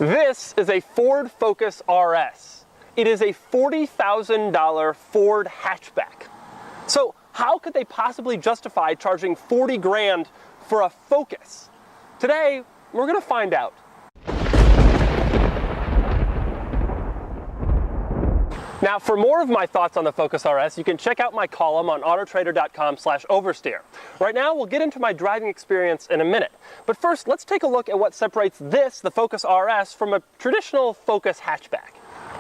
This is a Ford Focus RS. It is a $40,000 Ford hatchback. So how could they possibly justify charging 40 grand for a Focus? Today, we're gonna find out. Now, for more of my thoughts on the Focus RS, you can check out my column on autotrader.com/oversteer. Right now, we'll get into my driving experience in a minute. But first, let's take a look at what separates this, the Focus RS, from a traditional Focus hatchback.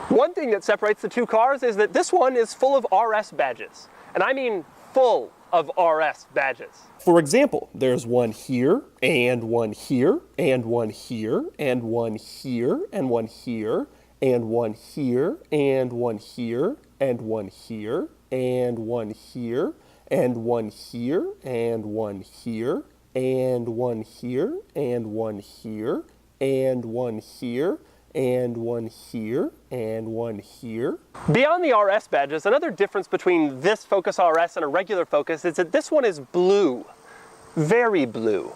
One thing that separates the two cars is that this one is full of RS badges. And I mean full of RS badges. For example, there's one here, and one here, and one here, and one here, and one here, and one here, and one here, and one here, and one here, and one here, and one here, and one here, and one here, and one here, and one here, and one here. Beyond the RS badges, another difference between this Focus RS and a regular Focus is that this one is blue. Very blue.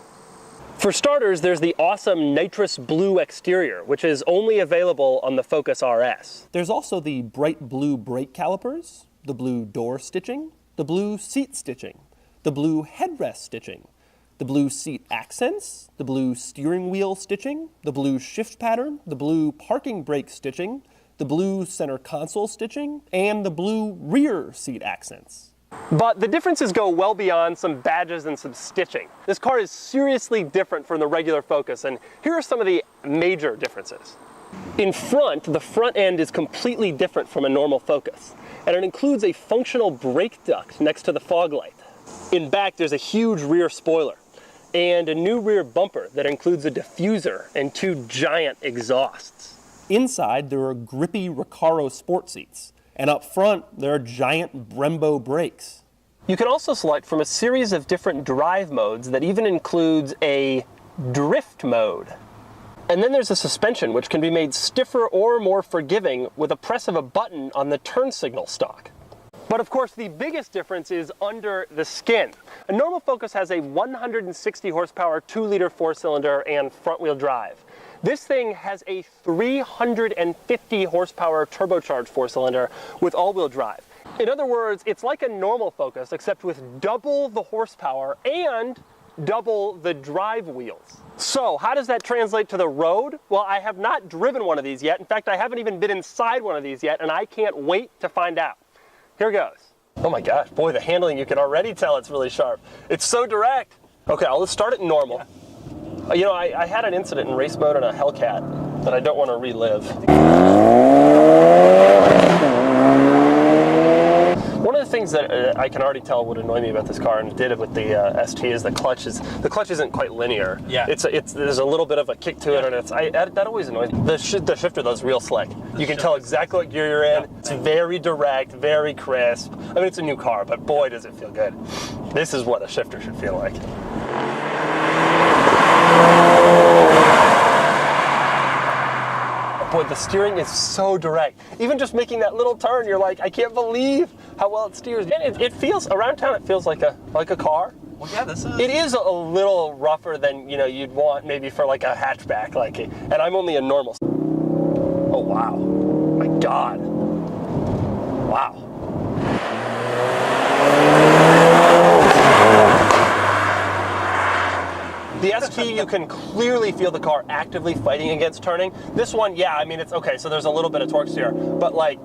For starters, there's the awesome nitrous blue exterior, which is only available on the Focus RS. There's also the bright blue brake calipers, the blue door stitching, the blue seat stitching, the blue headrest stitching, the blue seat accents, the blue steering wheel stitching, the blue shift pattern, the blue parking brake stitching, the blue center console stitching, and the blue rear seat accents. But the differences go well beyond some badges and some stitching. This car is seriously different from the regular Focus, and here are some of the major differences. In front, the front end is completely different from a normal Focus, and it includes a functional brake duct next to the fog light. In back, there's a huge rear spoiler, and a new rear bumper that includes a diffuser and two giant exhausts. Inside, there are grippy Recaro sport seats. And up front, there are giant Brembo brakes. You can also select from a series of different drive modes that even includes a drift mode. And then there's a suspension, which can be made stiffer or more forgiving with a press of a button on the turn signal stalk. But of course, the biggest difference is under the skin. A normal Focus has a 160 horsepower 2-liter 4-cylinder and front-wheel drive. This thing has a 350 horsepower turbocharged 4-cylinder with all-wheel drive. In other words, it's like a normal Focus, except with double the horsepower and double the drive wheels. So how does that translate to the road? Well, I have not driven one of these yet. In fact, I haven't even been inside one of these yet, and I can't wait to find out. Here goes. Oh my gosh, boy, the handling, you can already tell it's really sharp. It's so direct. Okay, I'll just start it normal. You know, I had an incident in race mode on a Hellcat that I don't want to relive. One of the things that I can already tell would annoy me about this car, and it did it with the ST, is the clutch isn't quite linear. Yeah. There's a little bit of a kick to it, and that always annoys me. The shifter though is real slick. You can tell exactly what gear you're in. Yeah. It's very direct, very crisp. I mean, it's a new car, but boy, does it feel good. This is what a shifter should feel like. Boy, the steering is so direct. Even just making that little turn, you're like, I can't believe how well it steers. And it feels, around town, it feels like a car. Well, yeah, this is. It is a little rougher than, you know, you'd want maybe for like a hatchback, and I'm only a normal. Oh, wow. My God. Wow. The ST, you can clearly feel the car actively fighting against turning. This one, yeah, I mean, it's okay, so there's a little bit of torque steer, but like,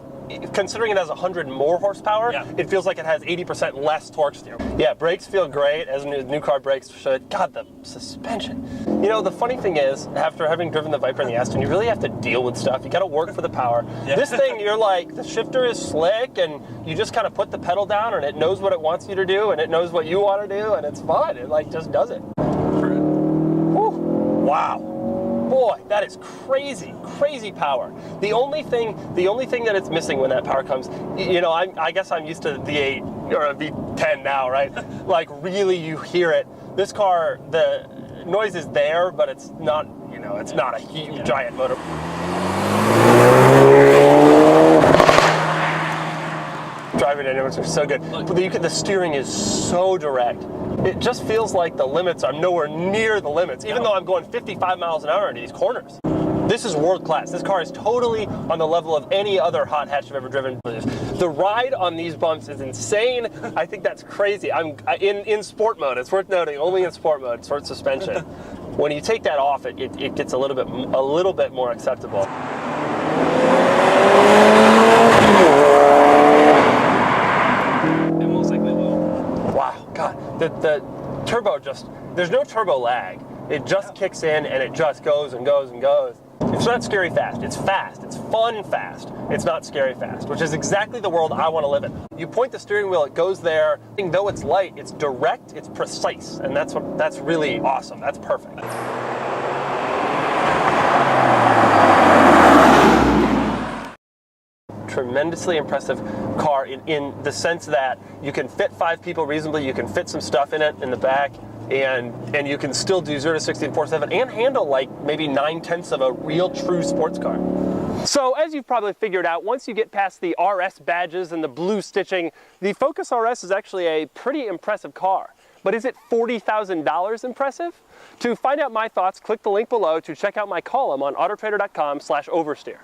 considering it has 100 more horsepower, yeah, it feels like it has 80% less torque steer. Yeah, brakes feel great, as new car brakes should. God, the suspension. You know, the funny thing is, after having driven the Viper and the Aston, you really have to deal with stuff. You gotta work for the power. Yeah. This thing, you're like, the shifter is slick, and you just kind of put the pedal down, and it knows what it wants you to do, and it knows what you want to do, and it's fun. It like just does it. Wow. Boy, that is crazy, crazy power. The only thing that it's missing when that power comes, you know, I guess I'm used to the V8 or a V10 now, right? Like really you hear it. This car, the noise is there, but it's not, you know, it's not a huge giant motor. Driving dynamics are so good. The steering is so direct. It just feels like the limits are nowhere near the limits, even though I'm going 55 miles an hour into these corners. This is world class. This car is totally on the level of any other hot hatch I've ever driven. The ride on these bumps is insane. I think that's crazy. I'm in sport mode. It's worth noting, only in sport mode, sport suspension. When you take that off, it gets a little bit more acceptable. It most likely will. Wow, God, the turbo there's no turbo lag. It just kicks in and it just goes and goes and goes. It's not scary fast. It's fast. It's fun fast. It's not scary fast, which is exactly the world I want to live in. You point the steering wheel, it goes there. Though it's light, it's direct, it's precise, and that's really awesome. That's perfect. Tremendously impressive car in the sense that you can fit 5 people reasonably, you can fit some stuff in it in the back, and you can still do 0 to 60 in 4.7 and handle like maybe 9/10 of a real true sports car. So as you've probably figured out, once you get past the RS badges and the blue stitching, the Focus RS is actually a pretty impressive car. But is it $40,000 impressive? To find out my thoughts, click the link below to check out my column on autotrader.com/oversteer.